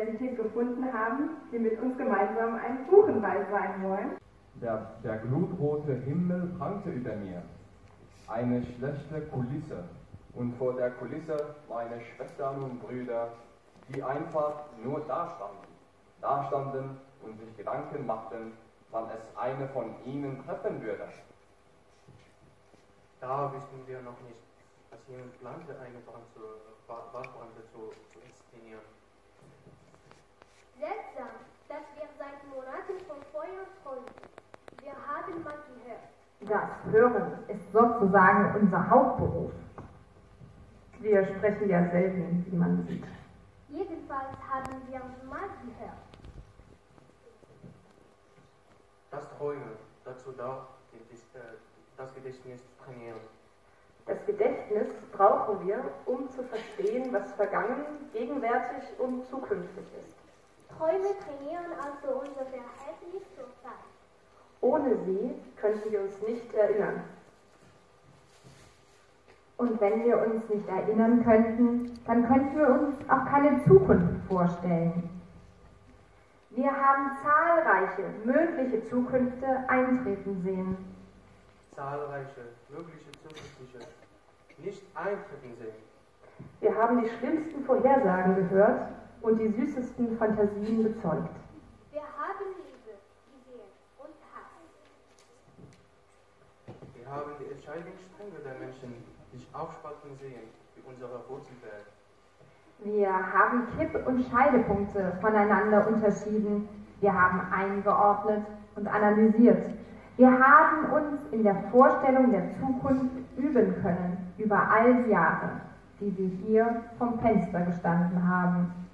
Universität gefunden haben, die mit uns gemeinsam einen Kuchenball sein wollen. Der glutrote Himmel prangte über mir. Eine schlechte Kulisse. Und vor der Kulisse meine Schwestern und Brüder, die einfach nur dastanden und sich Gedanken machten, wann es eine von ihnen treffen würde. Da wussten wir noch nicht, dass jemand plante, eine Waldbrände zu inszenieren. Seltsam, dass wir seit Monaten vom Feuer träumen. Wir haben mal gehört. Das Hören ist sozusagen unser Hauptberuf. Wir sprechen ja selten, wie man sieht. Jedenfalls haben wir mal gehört. Das Träumen, dazu da, das Gedächtnis trainieren. Das Gedächtnis brauchen wir, um zu verstehen, was vergangen, gegenwärtig und zukünftig ist. Träume trainieren also unser Verhältnis zur Zeit. Ohne sie könnten wir uns nicht erinnern. Und wenn wir uns nicht erinnern könnten, dann könnten wir uns auch keine Zukunft vorstellen. Wir haben zahlreiche mögliche Zukünfte eintreten sehen. Zahlreiche mögliche zukünftige nicht eintreten sehen. Wir haben die schlimmsten Vorhersagen gehört und die süßesten Fantasien bezeugt. Wir haben Liebe gesehen und Hass. Wir haben die Entscheidungsstränge der Menschen sich aufspalten sehen, wie unsere Wurzelberg. Wir haben Kipp- und Scheidepunkte voneinander unterschieden. Wir haben eingeordnet und analysiert. Wir haben uns in der Vorstellung der Zukunft üben können über all die Jahre, die wir hier vom Fenster gestanden haben.